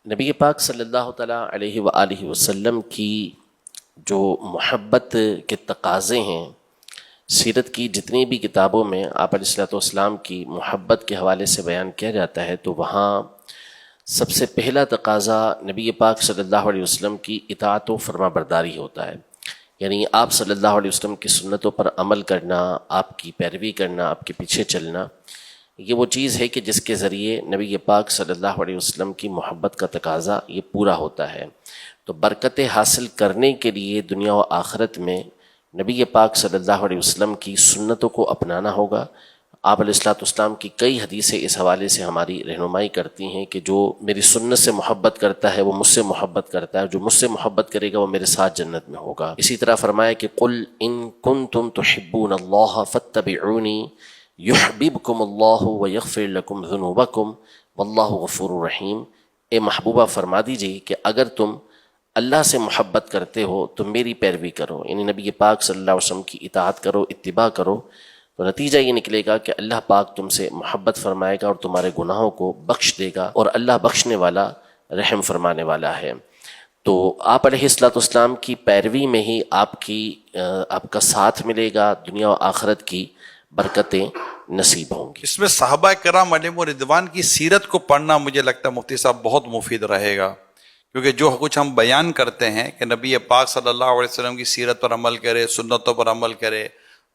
نبی پاک صلی اللہ تعالیٰ علیہ وآلہ وسلم کی جو محبت کے تقاضے ہیں، سیرت کی جتنی بھی کتابوں میں آپ علیہ الصلوۃ والسلام کی محبت کے حوالے سے بیان کیا جاتا ہے، تو وہاں سب سے پہلا تقاضا نبی پاک صلی اللہ علیہ وسلم کی اطاعت و فرما برداری ہوتا ہے. یعنی آپ صلی اللہ علیہ وسلم کی سنتوں پر عمل کرنا، آپ کی پیروی کرنا، آپ کے پیچھے چلنا، یہ وہ چیز ہے کہ جس کے ذریعے نبی پاک صلی اللہ علیہ وسلم کی محبت کا تقاضا یہ پورا ہوتا ہے. تو برکتیں حاصل کرنے کے لیے دنیا و آخرت میں نبی پاک صلی اللہ علیہ وسلم کی سنتوں کو اپنانا ہوگا. آپ علیہ الصلوۃ والسلام کی کئی حدیثیں اس حوالے سے ہماری رہنمائی کرتی ہیں کہ جو میری سنت سے محبت کرتا ہے وہ مجھ سے محبت کرتا ہے، جو مجھ سے محبت کرے گا وہ میرے ساتھ جنت میں ہوگا. اسی طرح فرمایا کہ قل ان کنتم تحبون اللہ فاتبعونی یحببکم اللہ ویغفر لکم ذنوبکم واللہ غفور رحیم. اے محبوبہ فرما دیجیے کہ اگر تم اللہ سے محبت کرتے ہو تو میری پیروی کرو، یعنی نبی پاک صلی اللہ علیہ وسلم کی اطاعت کرو، اتباع کرو، تو نتیجہ یہ نکلے گا کہ اللہ پاک تم سے محبت فرمائے گا اور تمہارے گناہوں کو بخش دے گا، اور اللہ بخشنے والا رحم فرمانے والا ہے. تو آپ علیہ الصلوۃ والسلام کی پیروی میں ہی آپ کا ساتھ ملے گا، دنیا و آخرت کی برکتیں نصیب ہوں گی. اس میں صحابہ کرام علیہم رضوان کی سیرت کو پڑھنا مجھے لگتا ہے مفتی صاحب بہت مفید رہے گا، کیونکہ جو کچھ ہم بیان کرتے ہیں کہ نبی پاک صلی اللہ علیہ وسلم کی سیرت پر عمل کرے، سنتوں پر عمل کرے،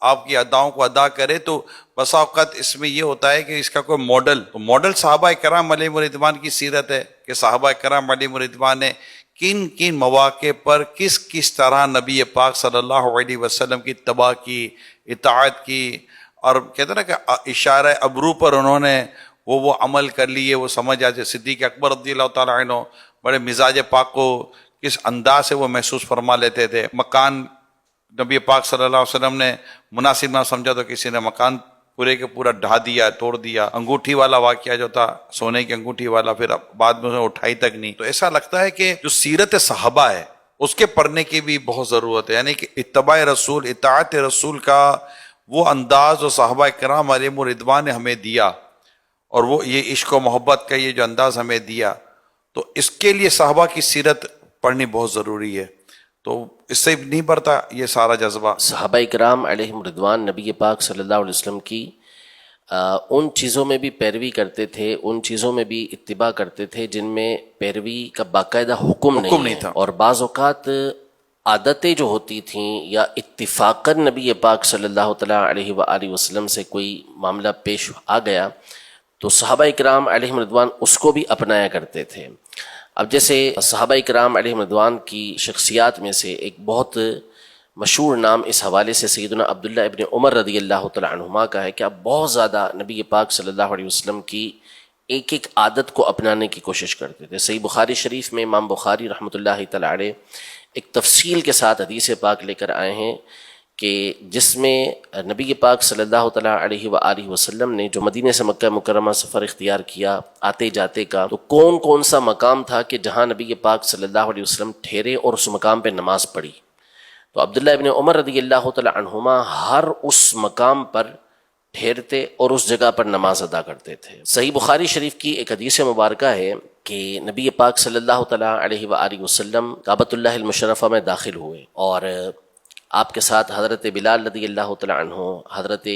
آپ کی اداؤں کو ادا کرے، تو بسا اوقات اس میں یہ ہوتا ہے کہ اس کا کوئی ماڈل صحابہ کرام علیہم رضوان کی سیرت ہے کہ صحابہ کرام علیہم رضوان نے کن کن مواقع پر کس طرح نبی پاک صلی اللہ علیہ وسلم کی اتباع کی، اطاعت کی، اور کہتے ہیں نا کہ اشارہ ابرو پر انہوں نے وہ عمل کر لیے، وہ سمجھ آتے. صدیق اکبر رضی اللہ تعالیٰ عنہ بڑے مزاج پاک کو کس انداز سے وہ محسوس فرما لیتے تھے. مکان نبی پاک صلی اللہ علیہ وسلم نے مناسب نہ سمجھا تو کسی نے مکان پورے کے پورا ڈھا دیا، توڑ دیا. انگوٹھی والا واقعہ جو تھا، سونے کی انگوٹھی والا، پھر بعد میں اسے اٹھائی تک نہیں. تو ایسا لگتا ہے کہ جو سیرت صحابہ ہے اس کے پڑھنے کی بھی بہت ضرورت ہے، یعنی کہ اتباع رسول، اطاعت رسول کا وہ انداز جو صحابہ کرام علیہم رضوان نے ہمیں دیا، اور وہ یہ عشق و محبت کا یہ جو انداز ہمیں دیا، تو اس کے لیے صحابہ کی سیرت پڑھنی بہت ضروری ہے. تو اس سے نہیں بڑھتا یہ سارا جذبہ. صحابہ کرام علیہم رضوان نبی پاک صلی اللہ علیہ وسلم کی ان چیزوں میں بھی پیروی کرتے تھے، ان چیزوں میں بھی اتباع کرتے تھے جن میں پیروی کا باقاعدہ حکم نہیں تھا، اور بعض اوقات عادتیں جو ہوتی تھیں یا اتفاقاً نبی پاک صلی اللہ تعالیٰ علیہ وآلہ وسلم سے کوئی معاملہ پیش آ گیا تو صحابہ کرام علیہم رضوان اس کو بھی اپنایا کرتے تھے. اب جیسے صحابہ کرام علیہم رضوان کی شخصیات میں سے ایک بہت مشہور نام اس حوالے سے سیدنا عبداللہ ابن عمر رضی اللہ تعالیٰ عنہما کا ہے کہ آپ بہت زیادہ نبی پاک صلی اللہ علیہ وسلم کی ایک ایک عادت کو اپنانے کی کوشش کرتے تھے. صحیح بخاری شریف میں امام بخاری رحمۃ اللہ تعالیٰ علیہ ایک تفصیل کے ساتھ حدیث پاک لے کر آئے ہیں کہ جس میں نبی پاک صلی اللہ تعالیٰ علیہ وآلہ وسلم نے جو مدینہ سے مکہ مکرمہ سفر اختیار کیا آتے جاتے کا، تو کون کون سا مقام تھا کہ جہاں نبی پاک صلی اللہ علیہ وسلم ٹھہرے اور اس مقام پہ نماز پڑھی. تو عبداللہ ابن عمر رضی اللہ تعالیٰ عنہما ہر اس مقام پر ٹھہرتے اور اس جگہ پر نماز ادا کرتے تھے. صحیح بخاری شریف کی ایک حدیث مبارکہ ہے کہ نبی پاک صلی اللہ تعالیٰ علیہ وآلہ وسلم کعبۃ اللہ المشرفہ میں داخل ہوئے، اور آپ کے ساتھ حضرت بلال رضی اللہ تعالیٰ عنہ، حضرت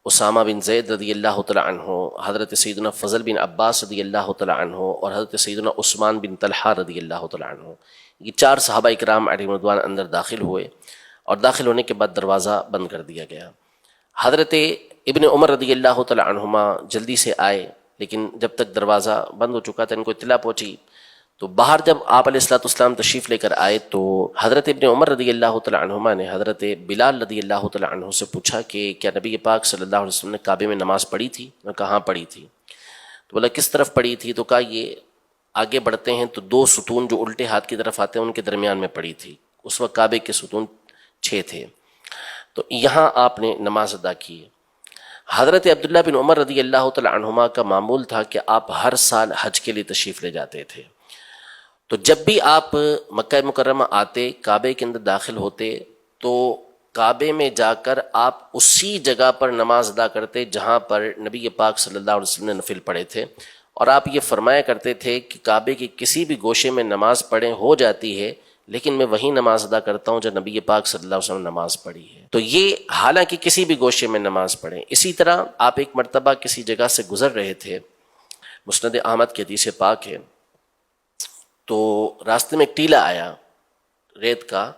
اسامہ بن زید رضی اللہ تعالیٰ عنہ، حضرت سیدنا فضل بن عباس رضی اللہ تعالیٰ عنہ، اور حضرت سیدنا عثمان بن طلحہ رضی اللہ تعالیٰ عنہ. یہ چار صحابہ کرام علیہم رضوان اندر داخل ہوئے، اور داخل ہونے کے بعد دروازہ بند کر دیا گیا. حضرت ابن عمر رضی اللہ تعالیٰ عنہما جلدی سے آئے، لیکن جب تک دروازہ بند ہو چکا تھا ان کو اطلاع پہنچی. تو باہر جب آپ علیہ الصلوۃ والسلام تشریف لے کر آئے تو حضرت ابن عمر رضی اللہ تعالیٰ عنہما نے حضرت بلال رضی اللہ تعالیٰ عنہ سے پوچھا کہ کیا نبی پاک صلی اللہ علیہ وسلم نے کعبے میں نماز پڑھی تھی؟ انہوں نے کہا ہاں پڑھی تھی. تو بولا کس طرف پڑھی تھی؟ تو کہا یہ آگے بڑھتے ہیں تو دو ستون جو الٹے ہاتھ کی طرف آتے ہیں ان کے درمیان میں پڑھی تھی. اس وقت کعبے کے ستون 6 تھے، تو یہاں آپ نے نماز ادا کی. حضرت عبداللہ بن عمر رضی اللہ تعالیٰ عنہما کا معمول تھا کہ آپ ہر سال حج کے لیے تشریف لے جاتے تھے. تو جب بھی آپ مکہ مکرمہ آتے، کعبے کے اندر داخل ہوتے، تو کعبے میں جا کر آپ اسی جگہ پر نماز ادا کرتے جہاں پر نبی پاک صلی اللہ علیہ وسلم نے نفل پڑھے تھے، اور آپ یہ فرمایا کرتے تھے کہ کعبے کے کسی بھی گوشے میں نماز پڑھیں ہو جاتی ہے، لیکن میں وہی نماز ادا کرتا ہوں جو نبی پاک صلی اللہ علیہ وسلم نے نماز پڑھی ہے۔ تو یہ حالانکہ کسی بھی گوشے میں نماز پڑھیں۔ اسی طرح آپ ایک مرتبہ کسی جگہ سے گزر رہے تھے، مسند احمد کی حدیث پاک ہے، تو راستے میں ایک ٹیلا آیا، ریت کا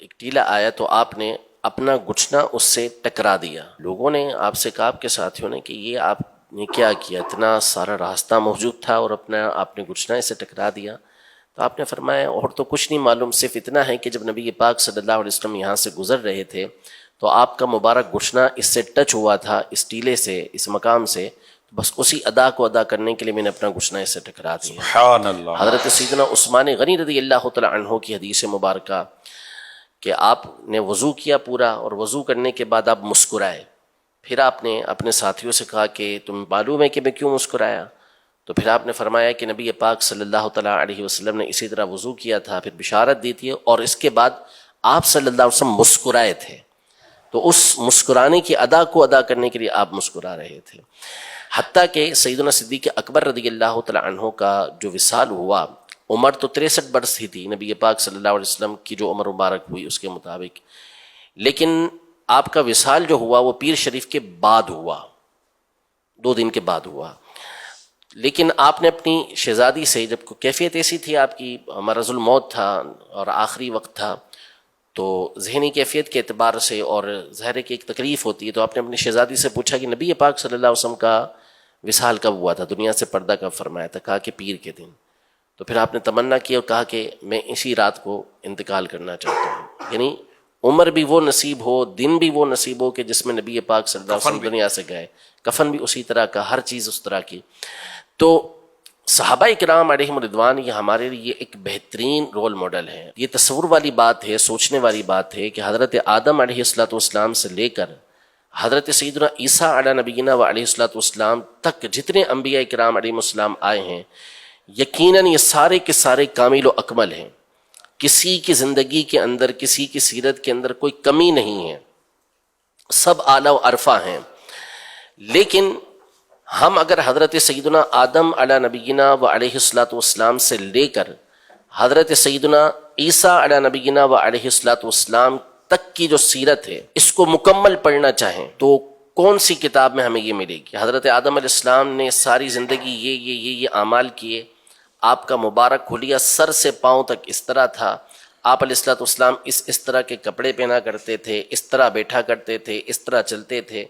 ایک ٹیلا آیا، تو آپ نے اپنا گھٹنا اس سے ٹکرا دیا۔ لوگوں نے آپ سے کہا، آپ کے ساتھیوں نے، کہ یہ آپ نے کیا کیا؟ اتنا سارا راستہ موجود تھا اور آپ نے گھٹنا اسے ٹکرا دیا۔ تو آپ نے فرمایا اور تو کچھ نہیں معلوم، صرف اتنا ہے کہ جب نبی پاک صلی اللہ علیہ وسلم یہاں سے گزر رہے تھے تو آپ کا مبارک گھٹنا اس سے ٹچ ہوا تھا، اس ٹیلے سے، اس مقام سے، بس اسی ادا کو ادا کرنے کے لیے میں نے اپنا گھٹنا اس سے ٹکرا دیا۔ سبحان اللہ۔ حضرت سیدنا عثمان غنی رضی اللہ تعالی عنہ کی حدیث مبارکہ کہ آپ نے وضو کیا پورا، اور وضو کرنے کے بعد آپ مسکرائے، پھر آپ نے اپنے ساتھیوں سے کہا کہ تم معلوم ہے کہ میں کیوں مسکرایا؟ تو پھر آپ نے فرمایا کہ نبی پاک صلی اللہ تعالیٰ علیہ وسلم نے اسی طرح وضو کیا تھا، پھر بشارت دی تھی، اور اس کے بعد آپ صلی اللہ علیہ وسلم مسکرائے تھے، تو اس مسکرانے کی ادا کو ادا کرنے کے لیے آپ مسکرا رہے تھے۔ حتیٰ کہ سیدنا صدیق اکبر رضی اللہ تعالیٰ عنہ کا جو وصال ہوا، عمر تو 63 برس ہی تھی نبی پاک صلی اللہ علیہ وسلم کی جو عمر مبارک ہوئی اس کے مطابق، لیکن آپ کا وصال جو ہوا وہ پیر شریف کے بعد ہوا، 2 دن کے بعد ہوا۔ لیکن آپ نے اپنی شہزادی سے، جب کیفیت ایسی تھی آپ کی، مرض الموت تھا اور آخری وقت تھا، تو ذہنی کیفیت کے اعتبار سے اور ظاہر ہے کہ ایک تکلیف ہوتی ہے، تو آپ نے اپنی شہزادی سے پوچھا کہ نبی پاک صلی اللہ علیہ وسلم کا وصال کب ہوا تھا، دنیا سے پردہ کب فرمایا تھا؟ کہا کہ پیر کے دن۔ تو پھر آپ نے تمنا کی اور کہا کہ میں اسی رات کو انتقال کرنا چاہتا ہوں، یعنی عمر بھی وہ نصیب ہو، دن بھی وہ نصیب ہو کہ جس میں نبی پاک صلی اللہ علیہ وسلم دنیا سے گئے، کفن بھی اسی طرح کا، ہر چیز اس طرح کی۔ تو صحابہ کرام علیہم رضوان یہ ہمارے لیے ایک بہترین رول ماڈل ہے۔ یہ تصور والی بات ہے، سوچنے والی بات ہے کہ حضرت آدم علیہ السلام سے لے کر حضرت سیدنا عیسیٰ علیہ نبینا و علیہ السلام تک جتنے انبیاء کرام علیہ السلام آئے ہیں، یقیناً یہ سارے کے سارے کامل و اکمل ہیں، کسی کی زندگی کے اندر، کسی کی سیرت کے اندر کوئی کمی نہیں ہے، سب اعلیٰ و عرفہ ہیں۔ لیکن ہم اگر حضرت سیدنا آدم علیہ نبینا و علیہ السلام سے لے کر حضرت سیدنا عیسیٰ علیہ نبینا و علیہ السلام تک کی جو سیرت ہے اس کو مکمل پڑھنا چاہیں تو کون سی کتاب میں ہمیں یہ ملے گی؟ حضرت آدم علیہ السلام نے ساری زندگی یہ اعمال کیے، آپ کا مبارک حلیہ سر سے پاؤں تک اس طرح تھا، آپ علیہ السلام اس طرح کے کپڑے پہنا کرتے تھے، اس طرح بیٹھا کرتے تھے، اس طرح چلتے تھے،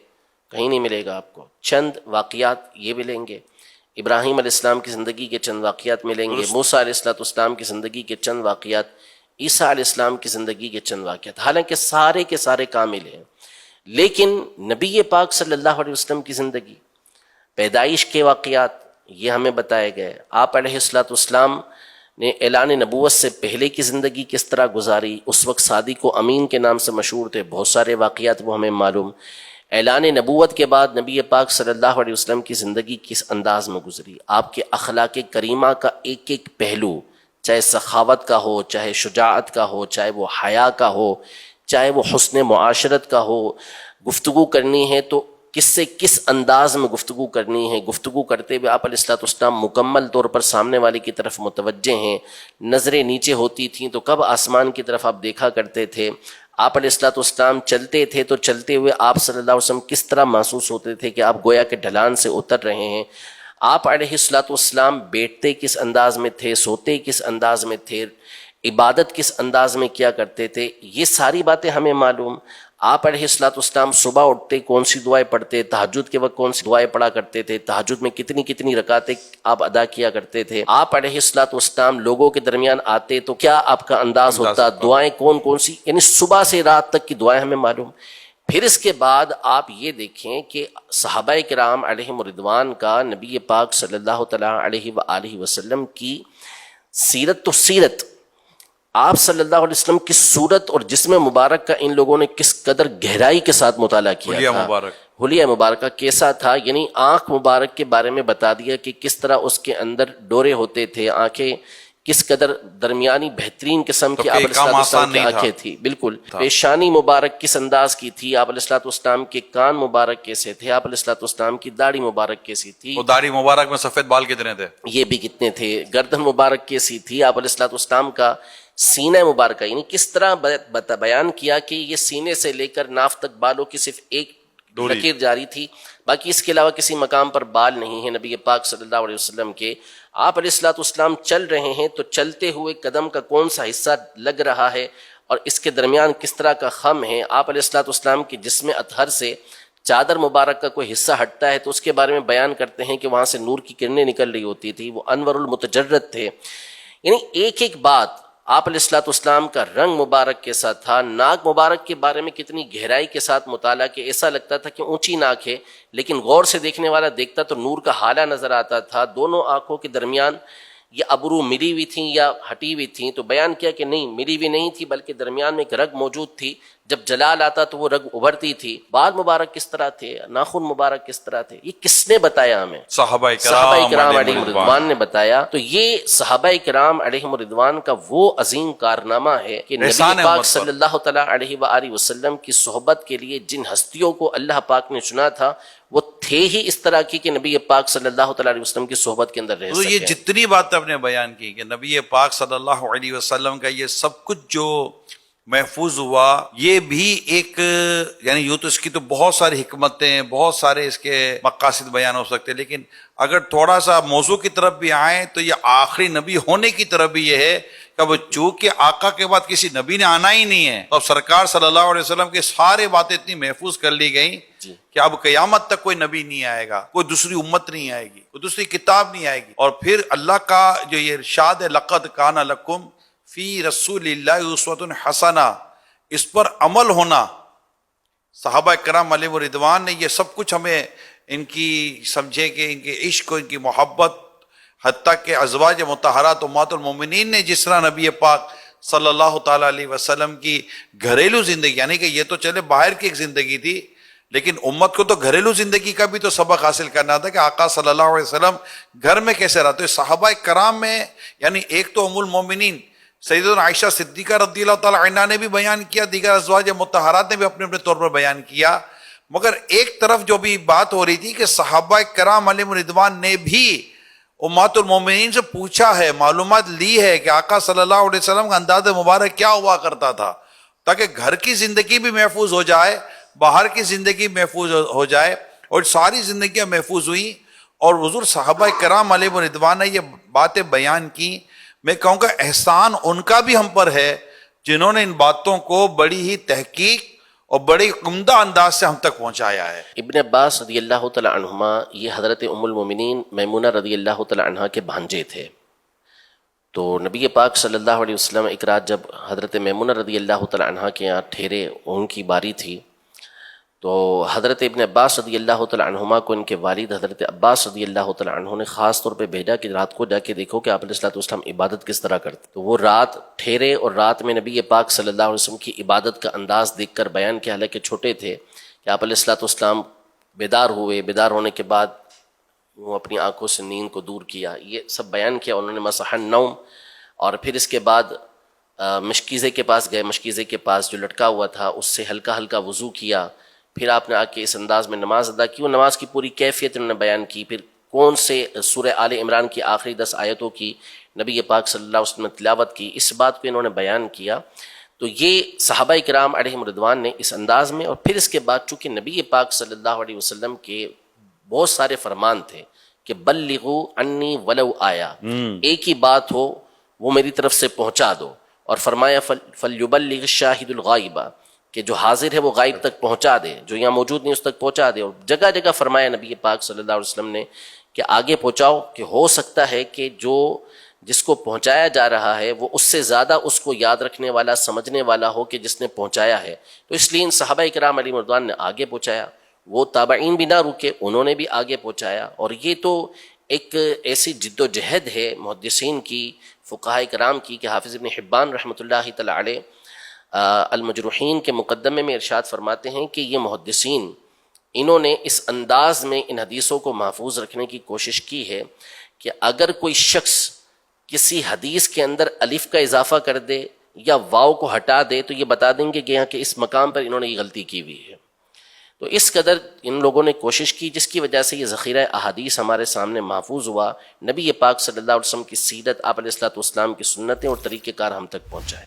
کہیں نہیں ملے گا آپ کو۔ چند واقعات یہ ملیں گے، ابراہیم علیہ السلام کی زندگی کے چند واقعات ملیں گے، موسیٰ علیہ السلام کی زندگی کے چند واقعات، عیسیٰ علیہ السلام کی زندگی کے چند واقعات، حالانکہ سارے کے سارے کامل ہیں، لیکن نبی پاک صلی اللہ علیہ وسلم کی زندگی، پیدائش کے واقعات یہ ہمیں بتائے گئے، آپ علیہ السلام نے اعلان نبوت سے پہلے کی زندگی کس طرح گزاری، اس وقت صادق و امین کے نام سے مشہور تھے، بہت سارے واقعات وہ ہمیں معلوم۔ اعلان نبوت کے بعد نبی پاک صلی اللہ علیہ وسلم کی زندگی کس انداز میں گزری، آپ کے اخلاق کریمہ کا ایک ایک پہلو، چاہے سخاوت کا ہو، چاہے شجاعت کا ہو، چاہے وہ حیا کا ہو، چاہے وہ حسن معاشرت کا ہو، گفتگو کرنی ہے تو کس سے کس انداز میں گفتگو کرنی ہے، گفتگو کرتے ہوئے آپ علیہ السلام مکمل طور پر سامنے والے کی طرف متوجہ ہیں، نظریں نیچے ہوتی تھیں تو کب آسمان کی طرف آپ دیکھا کرتے تھے، آپ علیہ السلام چلتے تھے تو چلتے ہوئے آپ صلی اللہ علیہ وسلم کس طرح محسوس ہوتے تھے کہ آپ گویا کے ڈھلان سے اتر رہے ہیں، آپ علیہ السلام بیٹھتے کس انداز میں تھے، سوتے کس انداز میں تھے، عبادت کس انداز میں کیا کرتے تھے، یہ ساری باتیں ہمیں معلوم۔ آپ علیہ السلام صبح اٹھتے کون سی دعائیں پڑھتے، تہجد کے وقت کون سی دعائیں پڑھا کرتے تھے، تہجد میں کتنی کتنی رکعتیں آپ ادا کیا کرتے تھے، آپ علیہ السلام لوگوں کے درمیان آتے تو کیا آپ کا انداز ہوتا، دعائیں کون کون سی، یعنی صبح سے رات تک کی دعائیں ہمیں معلوم۔ پھر اس کے بعد آپ یہ دیکھیں کہ صحابہ کرام علیہم رضوان کا نبی پاک صلی اللہ تعالیٰ علیہ وآلہ وسلم کی سیرت تو سیرت، آپ صلی اللہ علیہ وسلم کی صورت اور جسم مبارک کا ان لوگوں نے کس قدر گہرائی کے ساتھ مطالعہ کیا تھا، حلیہ مبارکہ کیسا تھا، یعنی آنکھ مبارک کے بارے میں بتا دیا کہ کس طرح اس کے اندر ڈورے ہوتے تھے، آنکھیں کس قدر درمیانی بہترین قسم کی آپ علیہ کام السلام آسان کی نہیں تھا۔ آنکھیں تھی، بالکل پیشانی مبارک کس انداز کی تھی، آپ علیہ السلام کے کان مبارک کیسے تھے، آپ علیہ السلام کی داڑھی مبارک کیسی تھی، وہ داڑھی مبارک میں سفید بال کتنے تھے، یہ بھی کتنے تھے، گردن مبارک کیسی تھی، آپ علیہ السلام کا سینہ مبارکہ، یعنی کس طرح بیان کیا کہ یہ سینے سے لے کر ناف تک بالوں کی صرف ایک لکیر جاری تھی، باقی اس کے علاوہ کسی مقام پر بال نہیں ہیں نبی پاک صلی اللہ علیہ وسلم کے۔ آپ علیہ السلام چل رہے ہیں تو چلتے ہوئے قدم کا کون سا حصہ لگ رہا ہے اور اس کے درمیان کس طرح کا خم ہے، آپ علیہ السلام کے جسم اطہر سے چادر مبارک کا کوئی حصہ ہٹتا ہے تو اس کے بارے میں بیان کرتے ہیں کہ وہاں سے نور کی کرنیں نکل رہی ہوتی تھی، وہ انور المتجرد تھے، یعنی ایک ایک بات۔ آپ علیہ السلام کا رنگ مبارک کیسا تھا، ناک مبارک کے بارے میں کتنی گہرائی کے ساتھ مطالعہ کہ ایسا لگتا تھا کہ اونچی ناک ہے، لیکن غور سے دیکھنے والا دیکھتا تو نور کا حالہ نظر آتا تھا، دونوں آنکھوں کے درمیان یہ ابرو ملی ہوئی تھیں یا ہٹی ہوئی تھیں، تو بیان کیا کہ نہیں ملی ہوئی نہیں تھی بلکہ درمیان میں ایک رگ موجود تھی، جب جلال آتا تو وہ رگ ابھرتی تھی۔ بال مبارک کس طرح تھے، ناخن مبارک کس طرح تھے، یہ کس نے بتایا ہمیں؟ صحابہ کرام علیہم رضوان نے بتایا۔ تو یہ صحابہ کرام علیہم رضوان کا وہ عظیم کارنامہ ہے کہ نبی پاک صلی اللہ تعالیٰ علیہ وآلہ وسلم کی صحبت کے لیے جن ہستیوں کو اللہ پاک نے چنا تھا وہ تھے ہی اس طرح کی کہ نبی پاک صلی اللہ تعالیٰ علیہ وسلم کی صحبت کے اندر رہ تو سکے۔ یہ جتنی بات آپ نے بیان کی کہ نبی پاک صلی اللہ علیہ وسلم کا یہ سب کچھ جو محفوظ ہوا، یہ بھی ایک یعنی یوں تو اس کی تو بہت ساری حکمتیں، بہت سارے اس کے مقاصد بیان ہو سکتے، لیکن اگر تھوڑا سا موضوع کی طرف بھی آئیں تو یہ آخری نبی ہونے کی طرف بھی یہ ہے کہ اب چونکہ آقا کے بعد کسی نبی نے آنا ہی نہیں ہے، اب سرکار صلی اللہ علیہ وسلم کی سارے باتیں اتنی محفوظ کر لی گئیں کہ اب قیامت تک کوئی نبی نہیں آئے گا، کوئی دوسری امت نہیں آئے گی، کوئی دوسری کتاب نہیں آئے گی۔ اور پھر اللہ کا جو یہ ارشاد ہے لقد کان لکم فی رسول اللہ اسوۃ حسنہ، اس پر عمل ہونا، صحابہ کرام علیہ رضوان نے یہ سب کچھ ہمیں ان کی سمجھے کہ ان کے عشق و ان کی محبت، حتیٰ کہ ازواج مطہرات امہات المومنین نے جس طرح نبی پاک صلی اللہ تعالیٰ علیہ وسلم کی گھریلو زندگی، یعنی کہ یہ تو چلے باہر کی ایک زندگی تھی، لیکن امت کو تو گھریلو زندگی کا بھی تو سبق حاصل کرنا تھا کہ آقا صلی اللہ علیہ وسلم گھر میں کیسے رہتے۔ صحابہ کرام میں یعنی ایک تو ام المومنین سیدنا عائشہ صدیقہ رضی اللہ تعالیٰ عنہا نے بھی بیان کیا، دیگر ازواج مطہرات نے بھی اپنے اپنے طور پر بیان کیا، مگر ایک طرف جو بھی بات ہو رہی تھی کہ صحابہ کرام علیہ رضوان نے بھی امہات المومنین سے پوچھا ہے، معلومات لی ہے کہ آقا صلی اللہ علیہ وسلم کا انداز مبارک کیا ہوا کرتا تھا، تاکہ گھر کی زندگی بھی محفوظ ہو جائے، باہر کی زندگی محفوظ ہو جائے، اور ساری زندگیاں محفوظ ہوئیں۔ اور حضور صحابہ کرام علیہ رضوان نے یہ باتیں بیان کی، میں کہوں گا احسان ان کا بھی ہم پر ہے جنہوں نے ان باتوں کو بڑی ہی تحقیق اور بڑے عمدہ انداز سے ہم تک پہنچایا ہے۔ ابن عباس رضی اللہ تعالیٰ عنہما یہ حضرت ام المومنین میمونہ رضی اللہ تعالیٰ عنہا کے بھانجے تھے، تو نبی پاک صلی اللہ علیہ وسلم ایک رات جب حضرت میمونہ رضی اللہ تعالیٰ عنہا کے یہاں ٹھہرے، ان کی باری تھی، تو حضرت ابن عباس رضی اللہ تعالیٰ عنہما کو ان کے والد حضرت عباس رضی اللہ تعالیٰ عنہ نے خاص طور پہ بھیجا کہ رات کو جا کے دیکھو کہ آپ علیہ السلام عبادت کس طرح کرتے۔ تو وہ رات ٹھہرے اور رات میں نبی پاک صلی اللہ علیہ وسلم کی عبادت کا انداز دیکھ کر بیان کیا، حالانکہ چھوٹے تھے، کہ آپ علیہ السلام بیدار ہوئے، بیدار ہونے کے بعد وہ اپنی آنکھوں سے نیند کو دور کیا، یہ سب بیان کیا انہوں نے، مسح النوم، اور پھر اس کے بعد مشکیزے کے پاس گئے، مشکیزے کے پاس جو لٹکا ہوا تھا اس سے ہلکا ہلکا وضو کیا، پھر آپ نے آ کے اس انداز میں نماز ادا کی، وہ نماز کی پوری کیفیت انہوں نے بیان کی، پھر کون سے سورہ آل عمران کی آخری 10 آیتوں کی نبی پاک صلی اللہ علیہ وسلم نے تلاوت کی، اس بات کو انہوں نے بیان کیا۔ تو یہ صحابہ کرام علیہم رضوان نے اس انداز میں، اور پھر اس کے بعد چونکہ نبی پاک صلی اللہ علیہ وسلم کے بہت سارے فرمان تھے کہ بلغوا عنی ولو آیا، ایک ہی بات ہو وہ میری طرف سے پہنچا دو، اور فرمایا فلیبلغ الشاہد الغائب، کہ جو حاضر ہے وہ غائب تک پہنچا دے، جو یہاں موجود نہیں اس تک پہنچا دے، اور جگہ جگہ فرمایا نبی پاک صلی اللہ علیہ وسلم نے کہ آگے پہنچاؤ، کہ ہو سکتا ہے کہ جو جس کو پہنچایا جا رہا ہے وہ اس سے زیادہ اس کو یاد رکھنے والا، سمجھنے والا ہو کہ جس نے پہنچایا ہے۔ تو اس لیے ان صحابہ کرام علیہ رضوان نے آگے پہنچایا، وہ تابعین بھی نہ رکے، انہوں نے بھی آگے پہنچایا، اور یہ تو ایک ایسی جد و جہد ہے محدثین کی، فقہاء کرام کی، کہ حافظ ابن حبان رحمۃ اللہ تعالی علیہ المجروحین کے مقدمے میں ارشاد فرماتے ہیں کہ یہ محدثین انہوں نے اس انداز میں ان حدیثوں کو محفوظ رکھنے کی کوشش کی ہے کہ اگر کوئی شخص کسی حدیث کے اندر الف کا اضافہ کر دے یا واو کو ہٹا دے تو یہ بتا دیں گے کہ یہاں کہ اس مقام پر انہوں نے یہ غلطی کی ہوئی ہے. تو اس قدر ان لوگوں نے کوشش کی جس کی وجہ سے یہ ذخیرہ احادیث ہمارے سامنے محفوظ ہوا. نبی پاک صلی اللہ علیہ وسلم کی سیرت، آپ علیہ الصلوۃ والسلام کی سنتیں اور طریقہ کار ہم تک پہنچائے.